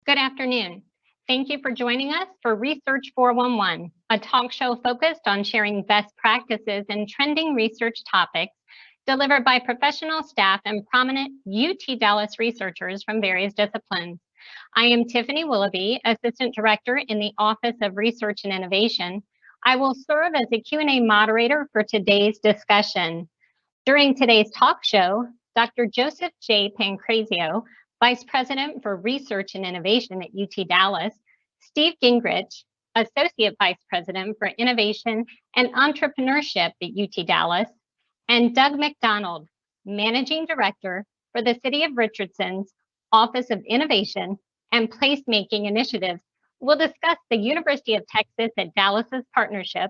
Good afternoon. Thank you for joining us for Research 411, a talk show focused on sharing best practices and trending research topics delivered by professional staff and prominent UT Dallas researchers from various disciplines. I am Tiffany Willoughby, Assistant Director in the Office of Research and Innovation. I will serve as a Q&A moderator for today's discussion. During today's talk show, Dr. Joseph J. Pancrazio, Vice President for Research and Innovation at UT Dallas, Steve Gingrich, Associate Vice President for Innovation and Entrepreneurship at UT Dallas, and Doug McDonald, Managing Director for the City of Richardson's Office of Innovation and Placemaking Initiatives, will discuss the University of Texas at Dallas's partnership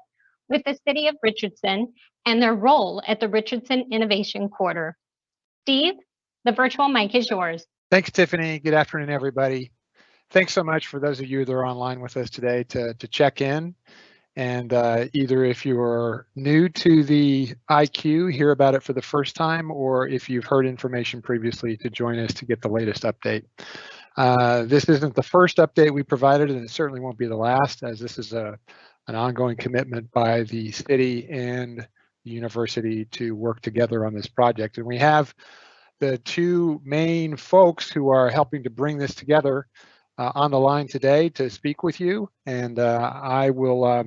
with the City of Richardson and their role at the Richardson Innovation Quarter. Steve, the virtual mic is yours. Thanks, Tiffany. Good afternoon, everybody. Thanks so much for those of you that are online with us today to check in. And either if you are new to the IQ, hear about it for the first time, or if you've heard information previously, to join us to get the latest update. This isn't the first update we provided, and it certainly won't be the last, as this is an ongoing commitment by the city and the university to work together on this project. And we have the two main folks who are helping to bring this together on the line today to speak with you. And I will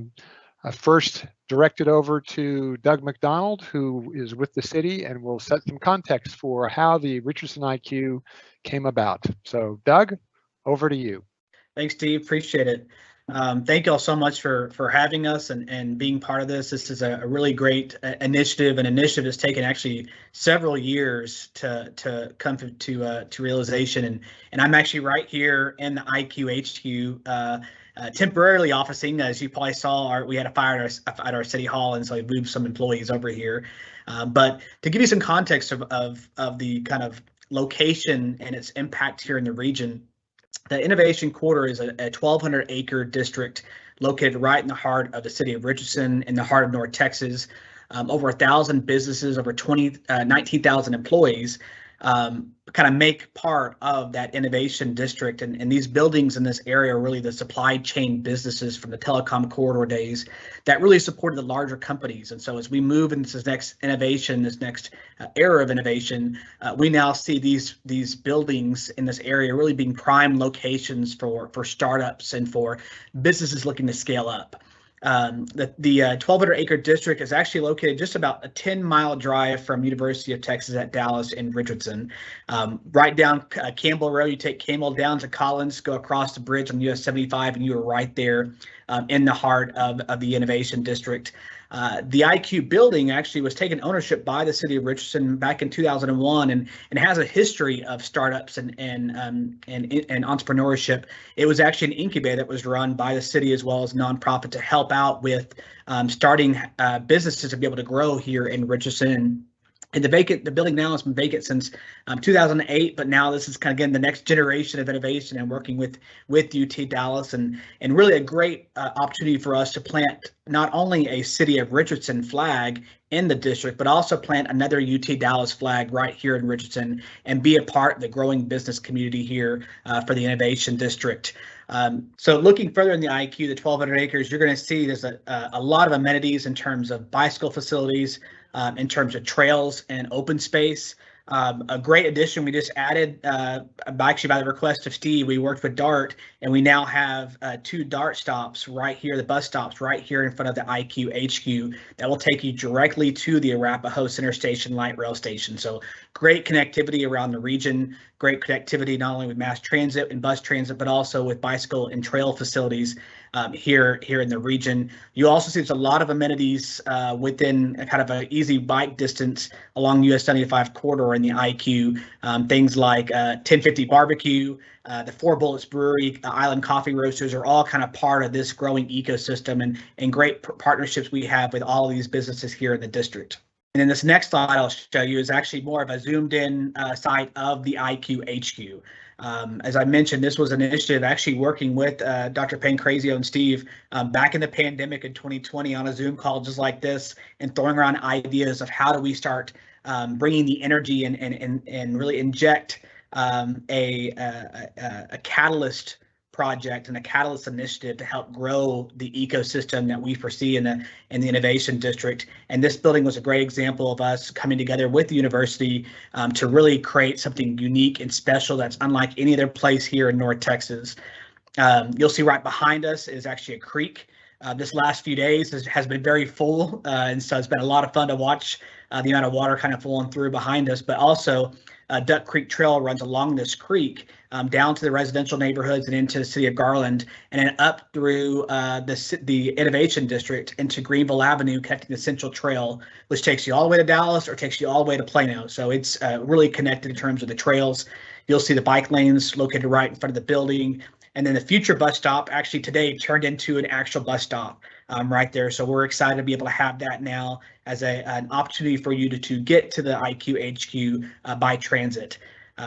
first direct it over to Doug McDonald, who is with the city, and will set some context for how the Richardson IQ came about. So Doug, over to you. Thanks, Steve. Appreciate it. Thank you all so much for having us and being part of this. This is a really great initiative. An initiative that's taken actually several years to come to realization. And I'm actually right here in the IQ HQ, temporarily officing. As you probably saw, we had a fire at our city hall, and so we moved some employees over here. But to give you some context of the kind of location and its impact here in the region, the Innovation Quarter is a 1,200-acre district located right in the heart of the city of Richardson, in the heart of North Texas. Over 1,000 businesses, over 19,000 employees kind of make part of that innovation district. And these buildings in this area are really the supply chain businesses from the telecom corridor days that really supported the larger companies. And so as we move into this next innovation, this next era of innovation, we now see these buildings in this area really being prime locations for startups and for businesses looking to scale up. The 1,200-acre district is actually located just about a 10-mile drive from University of Texas at Dallas in Richardson. Right down Campbell Road, you take Campbell down to Collins, go across the bridge on US 75, and you are right there in the heart of the Innovation District. The IQ building actually was taken ownership by the City of Richardson back in 2001 and has a history of startups and entrepreneurship. It was actually an incubator that was run by the city as well as nonprofit to help out with starting businesses to be able to grow here in Richardson. And the building now has been vacant since 2008, but now this is kind of again the next generation of innovation and working with UT Dallas and really a great opportunity for us to plant not only a City of Richardson flag in the district, but also plant another UT Dallas flag right here in Richardson and be a part of the growing business community here for the Innovation District. So looking further in the IQ, the 1,200 acres, you're going to see there's a lot of amenities in terms of bicycle facilities, in terms of trails and open space. A great addition we just added, actually by the request of Steve, we worked with DART, and we now have 2 DART stops right here, the bus stops right here in front of the IQ HQ that will take you directly to the Arapahoe Center Station Light Rail Station. So great connectivity around the region, great connectivity not only with mass transit and bus transit, but also with bicycle and trail facilities here in the region. You also see there's a lot of amenities within a kind of an easy bike distance along US 75 corridor in the IQ. Things like 1050 Barbecue, the Four Bullets Brewery, Island Coffee Roasters are all kind of part of this growing ecosystem and great partnerships we have with all of these businesses here in the district. And then this next slide I'll show you is actually more of a zoomed in site of the IQ HQ. As I mentioned, this was an initiative actually working with Dr. Pancrazio and Steve back in the pandemic in 2020 on a Zoom call just like this and throwing around ideas of how do we start bringing the energy and really inject a catalyst project and a catalyst initiative to help grow the ecosystem that we foresee in the innovation district. And this building was a great example of us coming together with the university to really create something unique and special that's unlike any other place here in North Texas. You'll see right behind us is actually a creek. This last few days has been very full, and so it's been a lot of fun to watch the amount of water kind of flowing through behind us. But also, Duck Creek Trail runs along this creek down to the residential neighborhoods and into the city of Garland, and then up through the Innovation District into Greenville Avenue, connecting the Central Trail, which takes you all the way to Dallas or takes you all the way to Plano. So it's really connected in terms of the trails. You'll see the bike lanes located right in front of the building. And then the future bus stop actually today turned into an actual bus stop right there. So we're excited to be able to have that now as an opportunity for you to get to the IQ HQ by transit.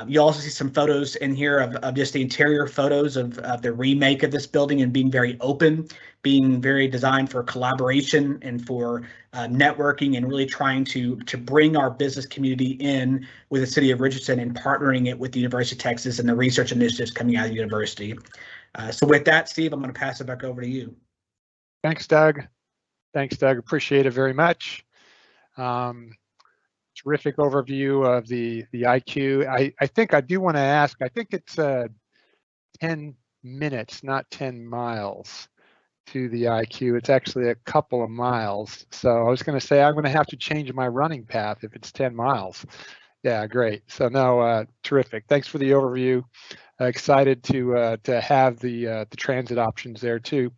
You also see some photos in here of just the interior photos of the remake of this building and being very open, being very designed for collaboration and for networking, and really trying to bring our business community in with the City of Richardson and partnering it with the University of Texas and the research initiatives coming out of the university. So with that, Steve, I'm going to pass it back over to you. Thanks, Doug. Thanks, Doug. Appreciate it very much. Terrific overview of the IQ. I think I do want to ask, I think it's 10 minutes, not 10 miles to the IQ. It's actually a couple of miles. So I was going to say I'm going to have to change my running path if it's 10 miles. Yeah, great. So no, terrific. Thanks for the overview. Excited to have the transit options there too.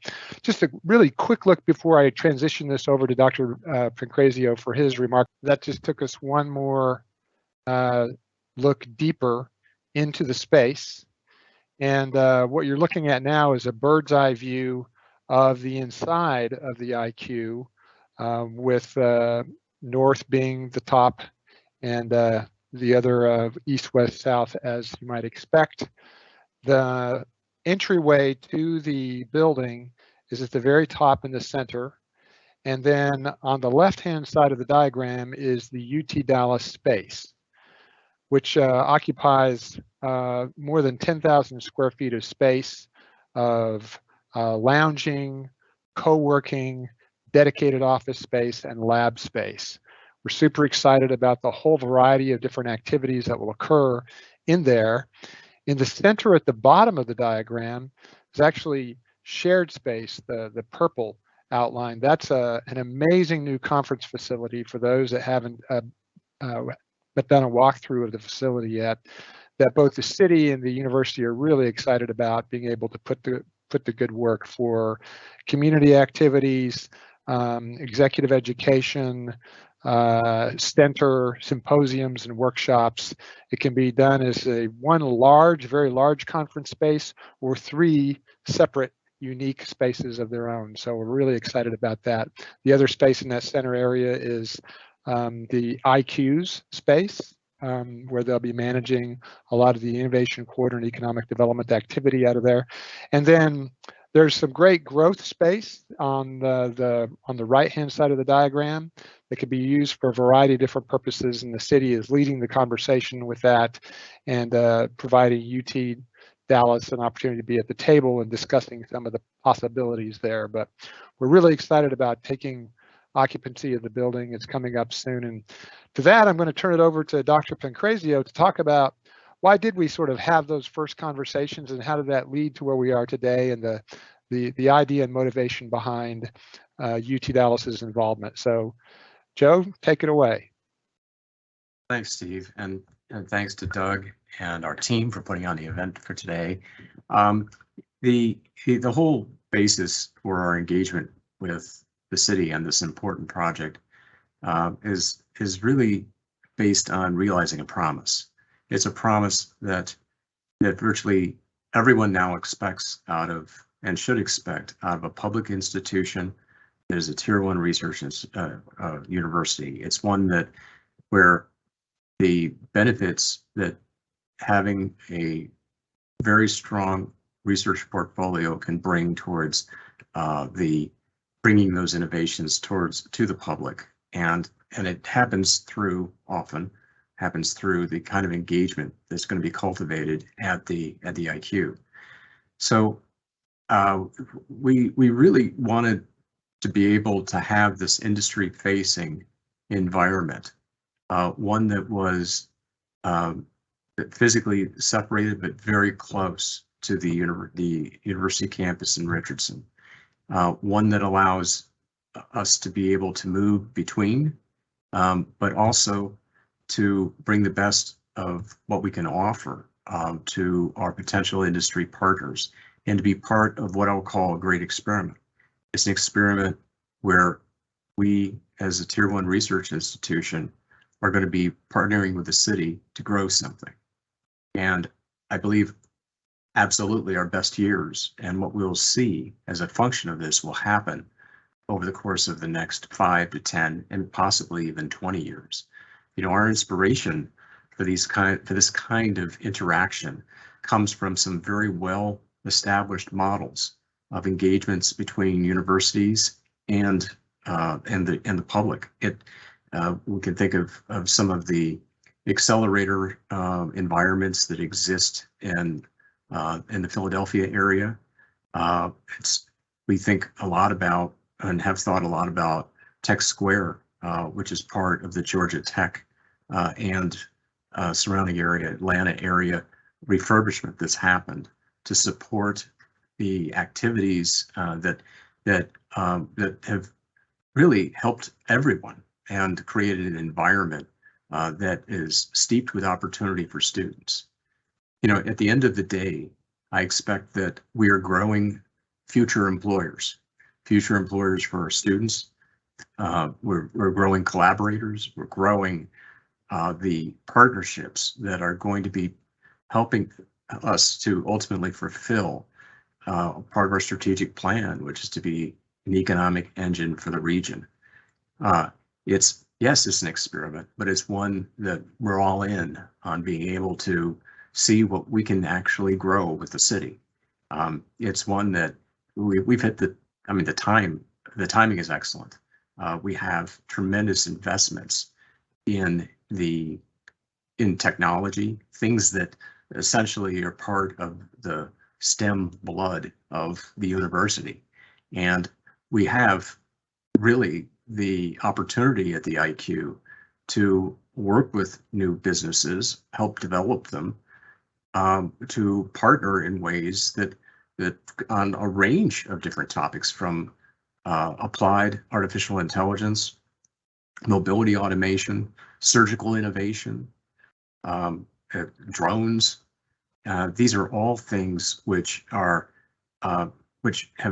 Just a really quick look before I transition this over to Dr. Pancrazio for his remark. That just took us one more look deeper into the space. And what you're looking at now is a bird's eye view of the inside of the IQ, with north being the top and the other east, west, south, as you might expect. The entryway to the building is at the very top in the center. And then on the left-hand side of the diagram is the UT Dallas space, which occupies more than 10,000 square feet of space of lounging, co-working, dedicated office space, and lab space. We're super excited about the whole variety of different activities that will occur in there. In the center at the bottom of the diagram is actually shared space, the purple outline. That's an amazing new conference facility for those that haven't done a walkthrough of the facility yet, that both the city and the university are really excited about being able to put the good work for community activities, executive education, Stentor symposiums and workshops. It can be done as one large, very large conference space, or 3 separate unique spaces of their own. So we're really excited about that. The other space in that center area is the IQ's space, where they'll be managing a lot of the Innovation Quarter and economic development activity out of there. And then there's some great growth space on the right-hand side of the diagram that could be used for a variety of different purposes, and the city is leading the conversation with that and providing UT Dallas an opportunity to be at the table and discussing some of the possibilities there. But we're really excited about taking occupancy of the building. It's coming up soon. And to that, I'm going to turn it over to Dr. Pancrazio to talk about why did we sort of have those first conversations and how did that lead to where we are today, and the idea and motivation behind UT Dallas's involvement. So Joe, take it away. Thanks, Steve, and thanks to Doug and our team for putting on the event for today. The whole basis for our engagement with the city and this important project is really based on realizing a promise. It's a promise that virtually everyone now expects out of, and should expect out of, a public institution that is a Tier 1 research university. It's one where the benefits that having a very strong research portfolio can bring towards bringing those innovations to the public, and it happens through often happens through the kind of engagement that's going to be cultivated at the IQ. So we really wanted to be able to have this industry-facing environment, one that was physically separated but very close to the university campus in Richardson, one that allows us to be able to move between, but also to bring the best of what we can offer to our potential industry partners, and to be part of what I'll call a great experiment. It's an experiment where we, as a Tier 1 research institution, are going to be partnering with the city to grow something. And I believe absolutely our best years and what we'll see as a function of this will happen over the course of the next 5 to 10 and possibly even 20 years. You know, our inspiration for this kind of interaction comes from some very well established models of engagements between universities and the public. We can think of some of the accelerator environments that exist in the Philadelphia area. We think a lot about and have thought a lot about Tech Square, which is part of the Georgia Tech and surrounding area, Atlanta area refurbishment that's happened to support the activities that have really helped everyone and created an environment that is steeped with opportunity for students. You know, at the end of the day, I expect that we are growing future employers for our students. We're growing collaborators. We're growing the partnerships that are going to be helping us to ultimately fulfill part of our strategic plan, which is to be an economic engine for the region. It's an experiment, but it's one that we're all in on being able to see what we can actually grow with the city. It's one that we've hit the timing is excellent. We have tremendous investments in technology, things that essentially are part of the STEM blood of the university. And we have really the opportunity at the IQ to work with new businesses, help develop them, to partner in ways that on a range of different topics, from applied artificial intelligence, mobility automation, surgical innovation, drones. These are all things which have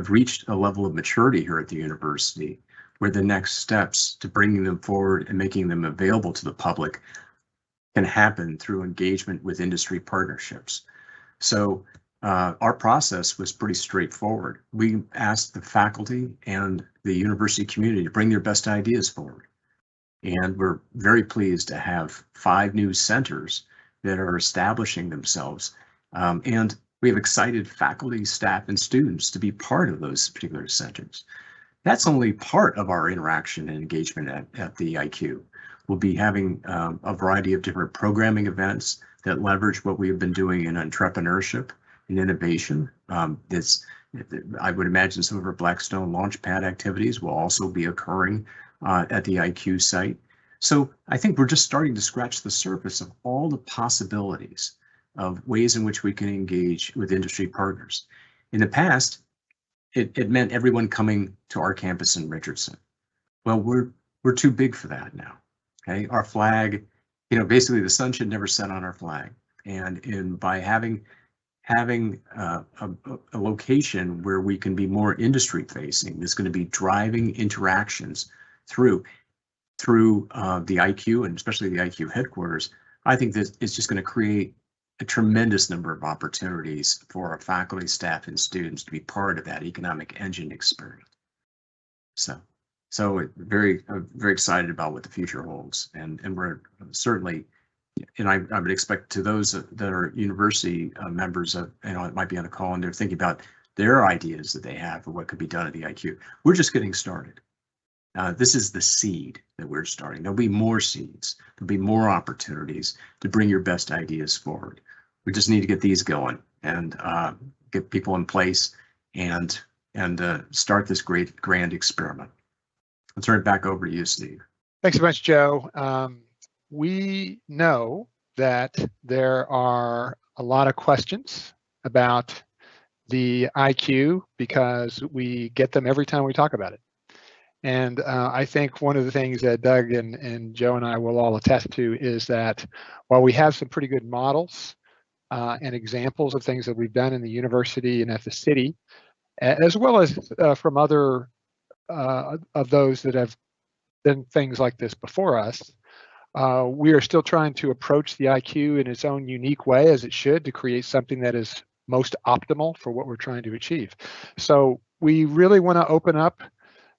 reached a level of maturity here at the university, where the next steps to bringing them forward and making them available to the public can happen through engagement with industry partnerships. So our process was pretty straightforward. We asked the faculty and the university community to bring their best ideas forward. And we're very pleased to have 5 new centers that are establishing themselves. And we have excited faculty, staff, and students to be part of those particular centers. That's only part of our interaction and engagement at the IQ. We'll be having a variety of different programming events that leverage what we have been doing in entrepreneurship and innovation. I would imagine some of our Blackstone Launchpad activities will also be occurring at the IQ site. So I think we're just starting to scratch the surface of all the possibilities of ways in which we can engage with industry partners. In the past, it meant everyone coming to our campus in Richardson. Well, we're too big for that now. Okay, our flag, basically the sun should never set on our flag. And by having a location where we can be more industry facing, that's going to be driving interactions through the IQ, and especially the IQ headquarters, I think that it's just going to create a tremendous number of opportunities for our faculty, staff, and students to be part of that economic engine experiment. So very excited about what the future holds, and we're certainly, and I would expect to those that are university members of, it might be on a call and they're thinking about their ideas that they have for what could be done at the IQ. We're just getting started. This is the seed that we're starting. There'll be more seeds. There'll be more opportunities to bring your best ideas forward. We just need to get these going and get people in place and start this great grand experiment. I'll turn it back over to you, Steve. Thanks so much, Joe. We know that there are a lot of questions about the IQ because we get them every time we talk about it. And I think one of the things that Doug and Joe and I will all attest to is that while we have some pretty good models and examples of things that we've done in the university and at the city, as well as from other of those that have done things like this before us, we are still trying to approach the IQ in its own unique way, as it should, to create something that is most optimal for what we're trying to achieve. So we really want to open up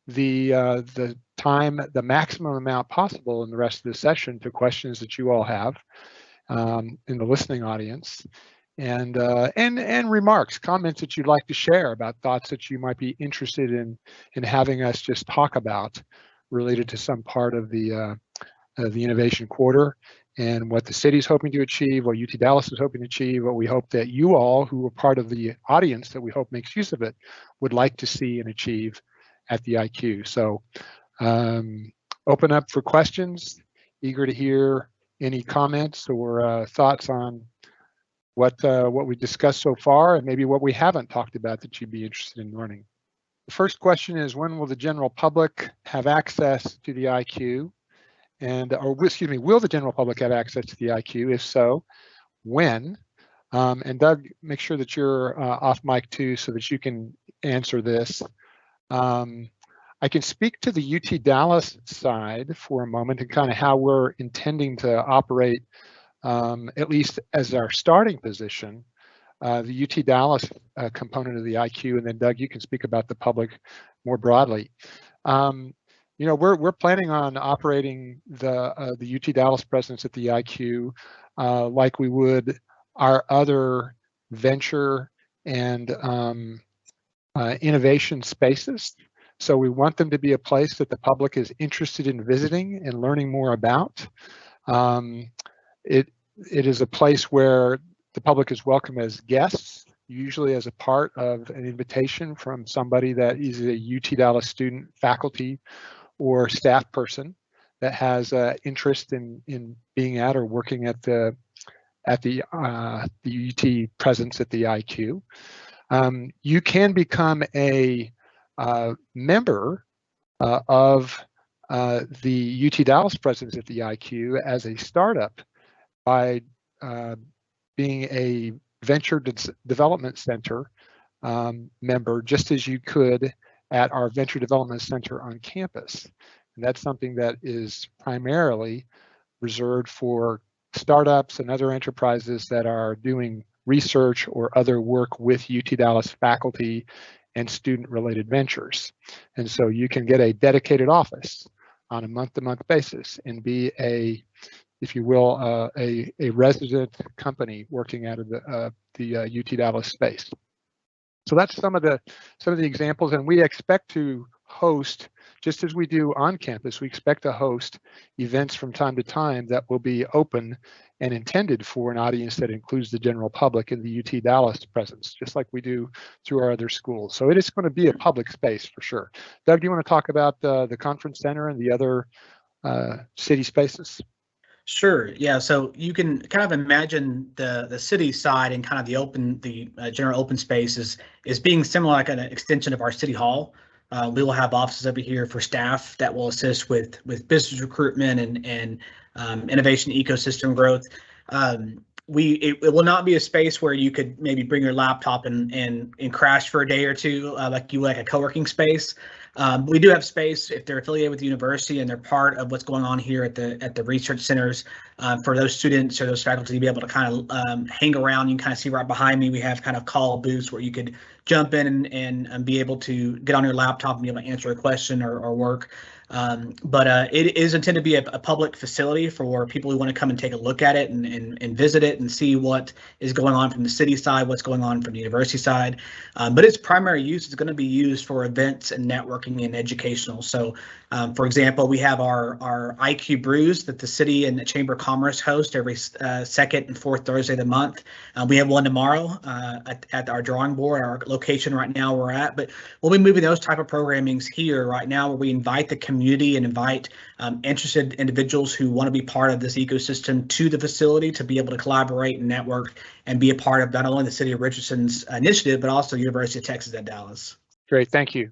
the time, the maximum amount possible in the rest of the session to questions that you all have in the listening audience, and remarks, comments that you'd like to share about thoughts that you might be interested in having us just talk about related to some part of the Innovation Quarter and what the city's hoping to achieve, what UT Dallas is hoping to achieve, what we hope that you all who are part of the audience that we hope makes use of it would like to see and achieve at the IQ. So open up for questions, eager to hear any comments or thoughts on what we discussed so far and maybe what we haven't talked about that you'd be interested in learning. The first question is, when will the general public have access to the IQ? Will the general public have access to the IQ? If so, when? And Doug, make sure that you're off mic too so that you can answer this. I can speak to the UT Dallas side for a moment and kind of how we're intending to operate, at least as our starting position, the UT Dallas component of the IQ, and then Doug, you can speak about the public more broadly. We're planning on operating the UT Dallas presence at the IQ like we would our other venture and innovation spaces. So we want them to be a place that the public is interested in visiting and learning more about. It is a place where the public is welcome as guests, usually as a part of an invitation from somebody that is a UT Dallas student, faculty, or staff person that has interest in being at or working at the UT presence at the IQ. You can become a member of the UT Dallas presence at the IQ as a startup by being a Venture Development Center member, just as you could at our Venture Development Center on campus. And that's something that is primarily reserved for startups and other enterprises that are doing research or other work with UT Dallas faculty and student-related ventures. And so you can get a dedicated office on a month-to-month basis and be a, if you will, a resident company working out of the UT Dallas space. So that's some of the examples, and we expect to host, just as we do on campus, we expect to host events from time to time that will be open and intended for an audience that includes the general public in the UT Dallas presence, just like we do through our other schools. So it is going to be a public space for sure. Doug, do you want to talk about the conference center and the other city spaces? Sure. Yeah. So you can kind of imagine the city side and kind of the general open space is being similar, like an extension of our city hall. We will have offices over here for staff that will assist with business recruitment and innovation ecosystem growth. It will not be a space where you could maybe bring your laptop and crash for a day or two, like you would like a co-working space. We do have space if they're affiliated with the university and they're part of what's going on here at the research centers, for those students or those faculty to be able to kind of hang around. You can kind of see right behind me, we have kind of call booths where you could jump in and be able to get on your laptop and be able to answer a question or work. But it is intended to be a public facility for people who want to come and take a look at it and visit it and see what is going on from the city side, what's going on from the university side. But its primary use is going to be used for events and networking networking and educational. So, for example, we have our IQ brews that the city and the Chamber of Commerce host every second and fourth Thursday of the month. We have one tomorrow at our drawing board, our location right now we're at. But we'll be moving those type of programmings here right now, where we invite the community and invite interested individuals who want to be part of this ecosystem to the facility to be able to collaborate and network and be a part of not only the City of Richardson's initiative, but also University of Texas at Dallas. Great, thank you.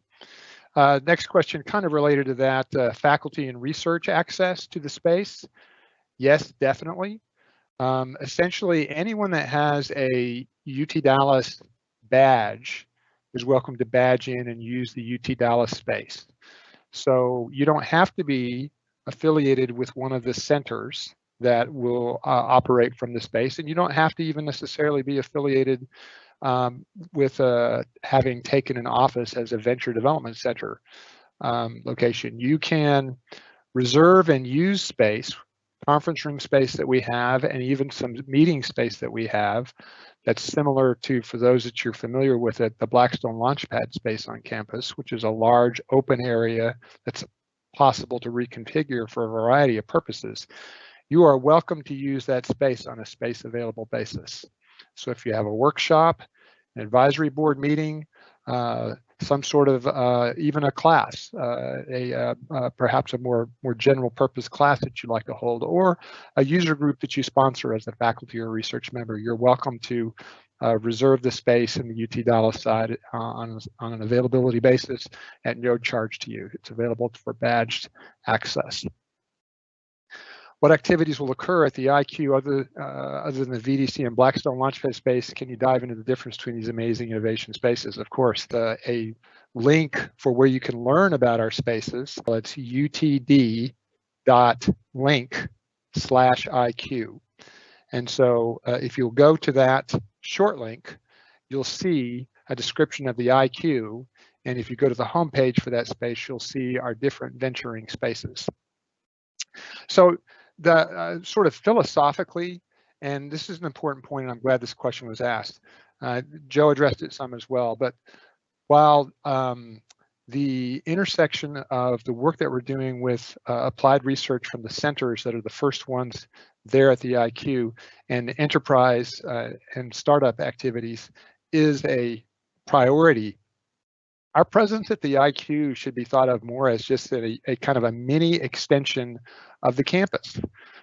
Next question, kind of related to that, faculty and research access to the space. Yes, definitely. Essentially, anyone that has a UT Dallas badge is welcome to badge in and use the UT Dallas space. So you don't have to be affiliated with one of the centers that will operate from the space, and you don't have to even necessarily be affiliated with having taken an office as a venture development center location. You can reserve and use space, conference room space that we have, and even some meeting space that we have that's similar to, for those that you're familiar with it, the Blackstone Launchpad space on campus, which is a large open area that's possible to reconfigure for a variety of purposes. You are welcome to use that space on a space available basis. So if you have a workshop, an advisory board meeting, some sort of even a class, perhaps a more general purpose class that you'd like to hold, or a user group that you sponsor as a faculty or research member, you're welcome to reserve the space in the UT Dallas side on an availability basis at no charge to you. It's available for badged access. What activities will occur at the IQ other than the VDC and Blackstone Launchpad space? Can you dive into the difference between these amazing innovation spaces? Of course, a link for where you can learn about our spaces, it's utd.link/IQ. And so if you'll go to that short link, you'll see a description of the IQ. And if you go to the homepage for that space, you'll see our different venturing spaces. So the sort of philosophically, and this is an important point, and I'm glad this question was asked. Joe addressed it some as well, but while the intersection of the work that we're doing with applied research from the centers that are the first ones there at the IQ and enterprise and startup activities is a priority, our presence at the IQ should be thought of more as just a kind of a mini extension of the campus.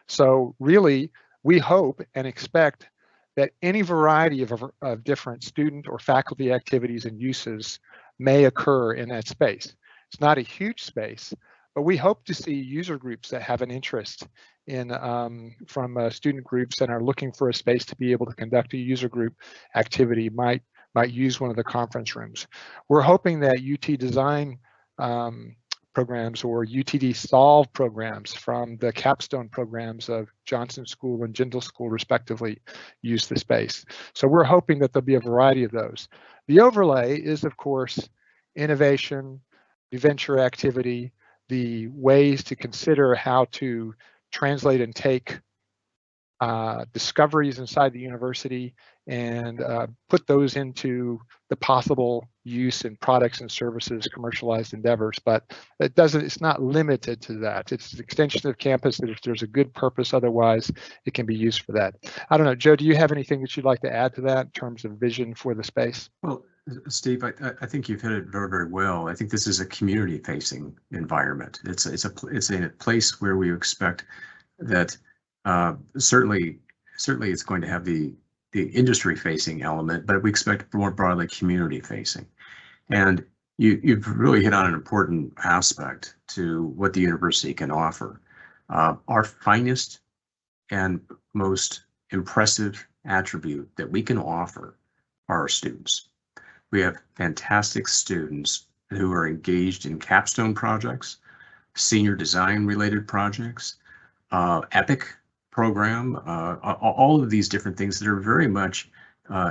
So really, we hope and expect that any variety of different student or faculty activities and uses may occur in that space. It's not a huge space, but we hope to see user groups that have an interest in from student groups and are looking for a space to be able to conduct a user group activity might use one of the conference rooms. We're hoping that UT Design programs or UTD Solve programs from the capstone programs of Johnson School and Jindal School respectively use the space. So we're hoping that there'll be a variety of those. The overlay is, of course, innovation, the venture activity, the ways to consider how to translate and take discoveries inside the university and put those into the possible use in products and services, commercialized endeavors. But it's not limited to that. It's an extension of campus that if there's a good purpose otherwise, it can be used for that. I don't know, Joe, do you have anything that you'd like to add to that in terms of vision for the space? Well, Steve, I think you've hit it very, very well. I think this is a community-facing environment. It's a place where we expect that certainly it's going to have the industry-facing element, but we expect more broadly community-facing. And you've really hit on an important aspect to what the university can offer. Our finest and most impressive attribute that we can offer are our students. We have fantastic students who are engaged in capstone projects, senior design related projects, EPIC program, all of these different things that are very much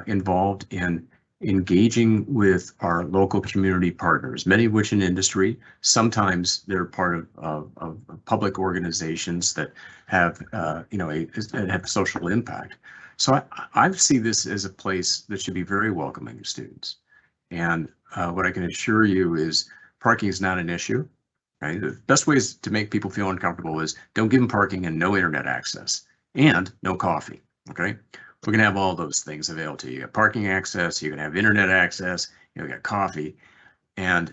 involved in engaging with our local community partners, many of which in industry. Sometimes they're part of public organizations that have have social impact. So I see this as a place that should be very welcoming to students. And what I can assure you is parking is not an issue. Right? The best ways to make people feel uncomfortable is don't give them parking and no internet access and no coffee. Okay, we're gonna have all those things available to you. You got parking access, you're gonna have internet access, you got coffee, and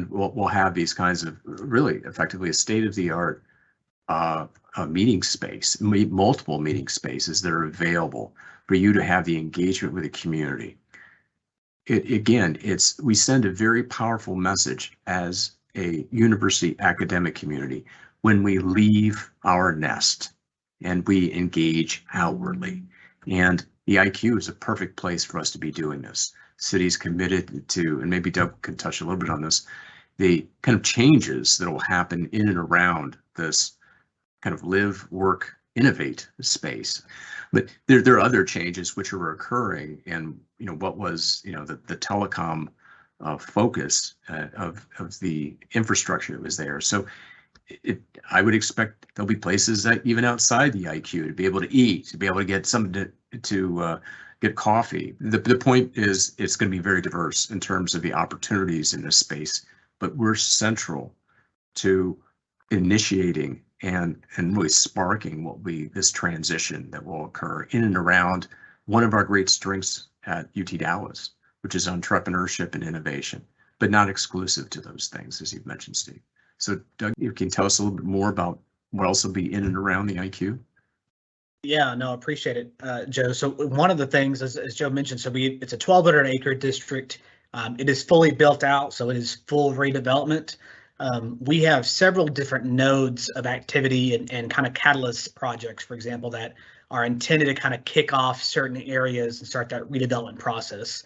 we'll have these kinds of really effectively a state-of-the-art meeting space, multiple meeting spaces that are available for you to have the engagement with the community. We send a very powerful message as a university academic community when we leave our nest and we engage outwardly. And the IQ is a perfect place for us to be doing this. City's committed to, and maybe Doug can touch a little bit on this, the kind of changes that will happen in and around this kind of live, work, innovate space. But there are other changes which are occurring, and what was the telecom focus of the infrastructure that was there. So I would expect there'll be places that even outside the IQ to be able to eat, to be able to get something to get coffee. The point is it's going to be very diverse in terms of the opportunities in this space, but we're central to initiating and really sparking this transition that will occur in and around one of our great strengths at UT Dallas, which is entrepreneurship and innovation, but not exclusive to those things, as you've mentioned, Steve. So Doug, you can tell us a little bit more about what else will be in and around the IQ? Yeah, no, appreciate it, Joe. So one of the things, as Joe mentioned, it's a 1,200 acre district. It is fully built out, so it is full redevelopment. We have several different nodes of activity and kind of catalyst projects, for example, that are intended to kind of kick off certain areas and start that redevelopment process.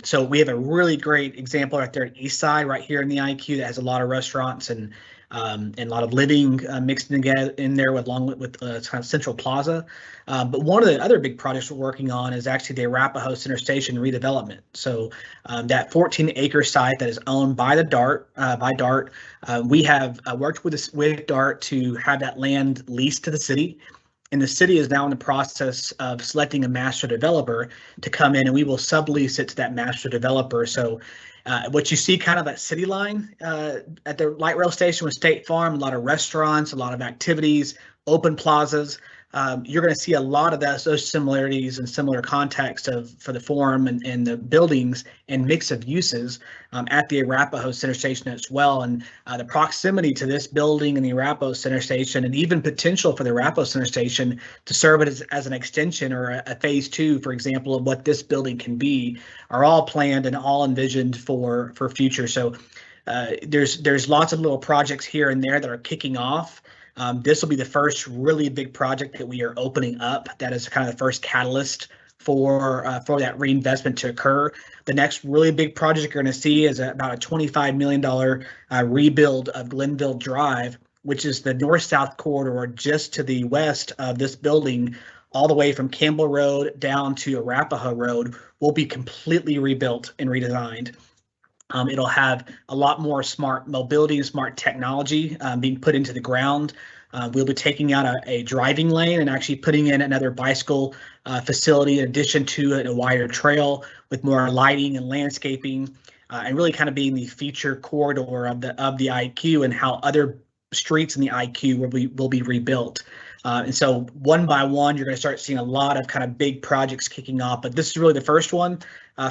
So we have a really great example right there at East Side, right here in the IQ, that has a lot of restaurants and a lot of living mixed together in there along with kind of Central Plaza. But one of the other big projects we're working on is actually the Arapahoe Center Station redevelopment. So that 14-acre site that is owned by DART, we have worked with DART to have that land leased to the city. And the city is now in the process of selecting a master developer to come in, and we will sublease it to that master developer. So what you see kind of that city line at the light rail station with State Farm, a lot of restaurants, a lot of activities, open plazas. You're going to see a lot of those similarities and similar context for the forum and the buildings and mix of uses at the Arapahoe Center Station as well. And the proximity to this building and the Arapahoe Center Station, and even potential for the Arapahoe Center Station to serve it as an extension or a phase 2, for example, of what this building can be, are all planned and all envisioned for future. So there's lots of little projects here and there that are kicking off. This will be the first really big project that we are opening up. That is kind of the first catalyst for that reinvestment to occur. The next really big project you're going to see is about a $25 million rebuild of Glenville Drive, which is the north-south corridor just to the west of this building, all the way from Campbell Road down to Arapahoe Road, will be completely rebuilt and redesigned. It'll have a lot more smart mobility and smart technology being put into the ground. We'll be taking out a driving lane and actually putting in another bicycle facility in addition to a wider trail with more lighting and landscaping, and really kind of being the feature corridor of the IQ and how other streets in the IQ will be rebuilt. And so one by one, you're going to start seeing a lot of kind of big projects kicking off. But this is really the first one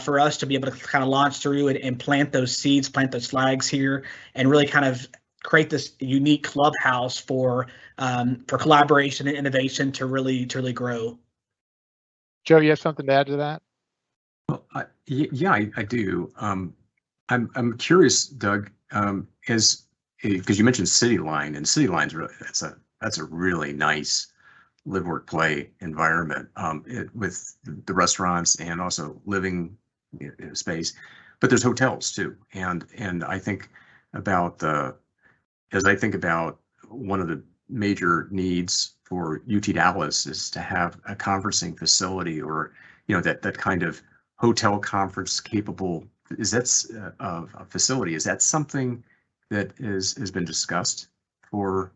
for us to be able to kind of launch through and plant those seeds, plant those flags here, and really kind of create this unique clubhouse for collaboration and innovation to really grow. Joe, you have something to add to that? Well, yeah, I do. I'm curious, Doug, because you mentioned City Line, and City Line's really that's a really nice live, work, play environment with the restaurants and also living space. But there's hotels too, and I think about one of the major needs for UT Dallas is to have a conferencing facility, or that kind of hotel conference capable. Is that a facility? Is that something that has been discussed for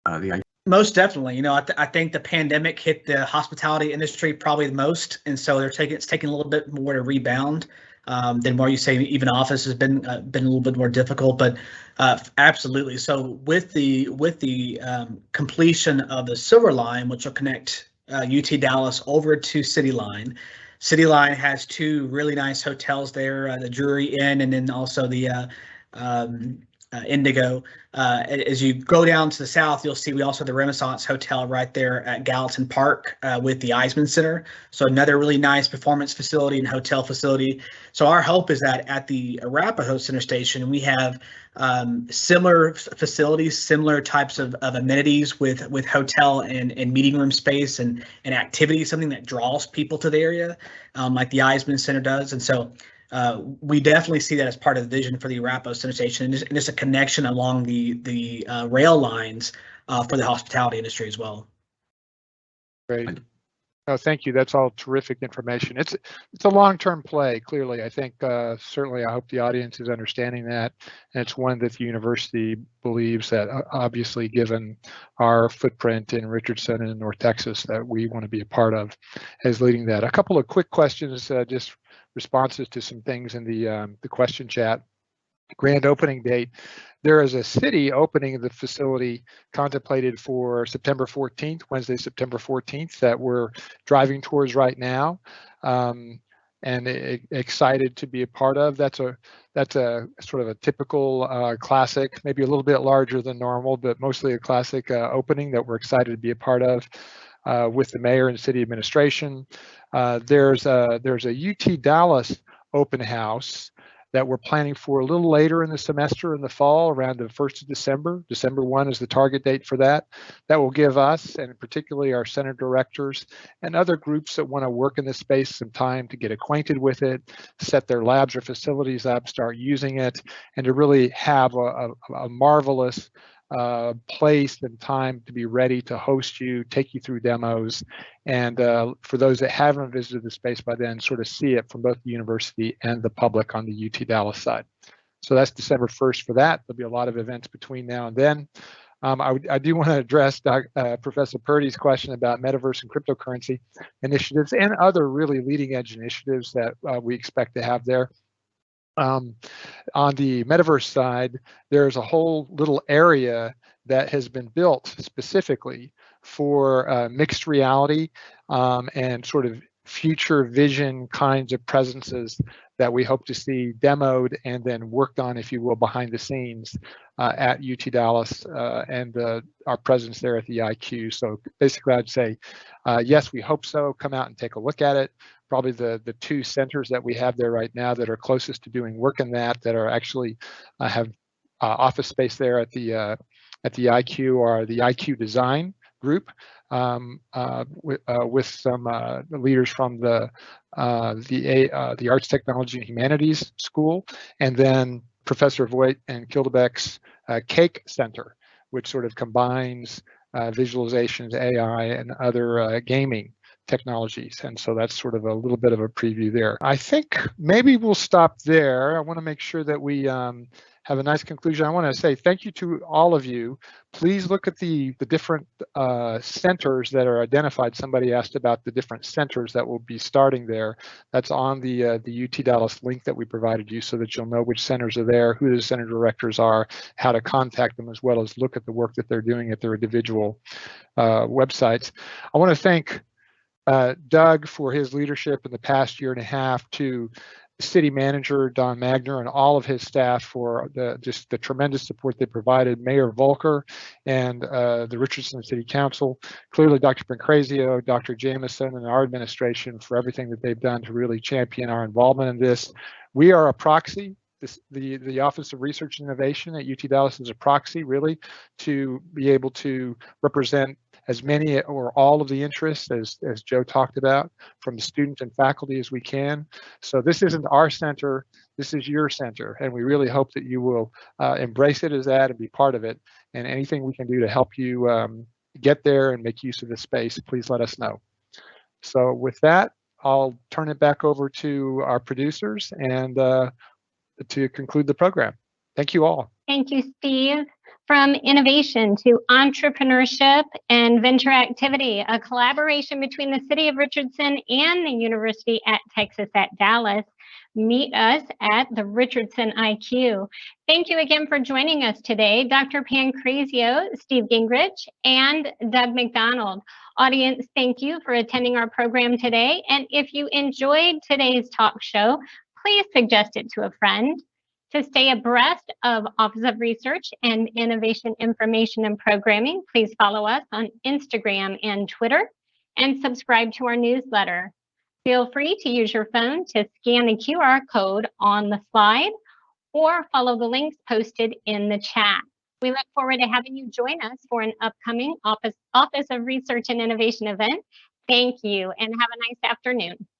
the IQ? Most definitely. I think the pandemic hit the hospitality industry probably the most, and so it's taking a little bit more to rebound. Then more you say even office has been a little bit more difficult, but absolutely. So with the completion of the Silver Line, which will connect UT Dallas over to City Line. City Line has two really nice hotels there, the Drury Inn and then also the Indigo. As you go down to the south, you'll see we also have the Renaissance Hotel right there at Gallatin Park with the Eisman Center. So another really nice performance facility and hotel facility. So our hope is that at the Arapahoe Center Station, we have similar facilities, similar types of amenities with hotel and meeting room space and activities, something that draws people to the area, like the Eisman Center does. And so we definitely see that as part of the vision for the Arapahoe Center Station, and just a connection along the rail lines for the hospitality industry as well. Great. Oh, thank you. That's all terrific information. It's a long-term play. Clearly, I think certainly I hope the audience is understanding that, and it's one that the university believes that obviously, given our footprint in Richardson and North Texas, that we want to be a part of as leading that. A couple of quick questions, just responses to some things in the question chat. Grand opening date. There is a city opening of the facility contemplated for September 14th, Wednesday, September 14th, that we're driving towards right now, and excited to be a part of. That's a sort of a typical classic, maybe a little bit larger than normal, but mostly a classic opening that we're excited to be a part of with the mayor and city administration. There's a UT Dallas open house that we're planning for a little later in the semester in the fall, around the 1st of December. December 1 is the target date for that. That will give us, and particularly our center directors and other groups that want to work in this space, some time to get acquainted with it, set their labs or facilities up, start using it, and to really have a marvelous place and time to be ready to host you, take you through demos, and for those that haven't visited the space by then, sort of see it from both the university and the public on the UT Dallas side. So that's December 1st for that. There'll be a lot of events between now and then. I do want to address Professor Purdy's question about metaverse and cryptocurrency initiatives and other really leading edge initiatives that we expect to have there. On the metaverse side, there's a whole little area that has been built specifically for mixed reality and sort of future vision kinds of presences that we hope to see demoed and then worked on, if you will, behind the scenes at UT Dallas and our presence there at the IQ. So basically, I'd say, yes, we hope so. Come out and take a look at it. Probably the two centers that we have there right now that are closest to doing work in that are actually have office space there at the IQ are the IQ Design Group with some leaders from the Arts, Technology, and Humanities School, and then Professor Voigt and Kildebeck's Cake Center, which sort of combines visualizations, AI, and other gaming technologies. And so that's sort of a little bit of a preview there. I think maybe we'll stop there. I want to make sure that we have a nice conclusion. I want to say thank you to all of you. Please look at the different centers that are identified. Somebody asked about the different centers that will be starting there. That's on the UT Dallas link that we provided you, so that you'll know which centers are there, who the center directors are, how to contact them, as well as look at the work that they're doing at their individual websites. I want to thank Doug for his leadership in the past year and a half, to City Manager Don Magner and all of his staff for just the tremendous support they provided, Mayor Volker and the Richardson City Council, clearly Dr. Pancrazio, Dr. Jameson, and our administration for everything that they've done to really champion our involvement in this. We are a proxy. The Office of Research and Innovation at UT Dallas is a proxy, really, to be able to represent as many or all of the interests as Joe talked about from the students and faculty as we can. So this isn't our center, this is your center, and we really hope that you will embrace it as that and be part of it. And anything we can do to help you get there and make use of this space, please let us know. So with that, I'll turn it back over to our producers and to conclude the program. Thank you all. Thank you, Steve. From innovation to entrepreneurship and venture activity, a collaboration between the City of Richardson and the University at Texas at Dallas. Meet us at the Richardson IQ. Thank you again for joining us today, Dr. Pancrazio, Steve Gingrich, and Doug McDonald. Audience, thank you for attending our program today. And if you enjoyed today's talk show, please suggest it to a friend. To stay abreast of Office of Research and Innovation information and programming, please follow us on Instagram and Twitter and subscribe to our newsletter. Feel free to use your phone to scan the QR code on the slide or follow the links posted in the chat. We look forward to having you join us for an upcoming Office of Research and Innovation event. Thank you and have a nice afternoon.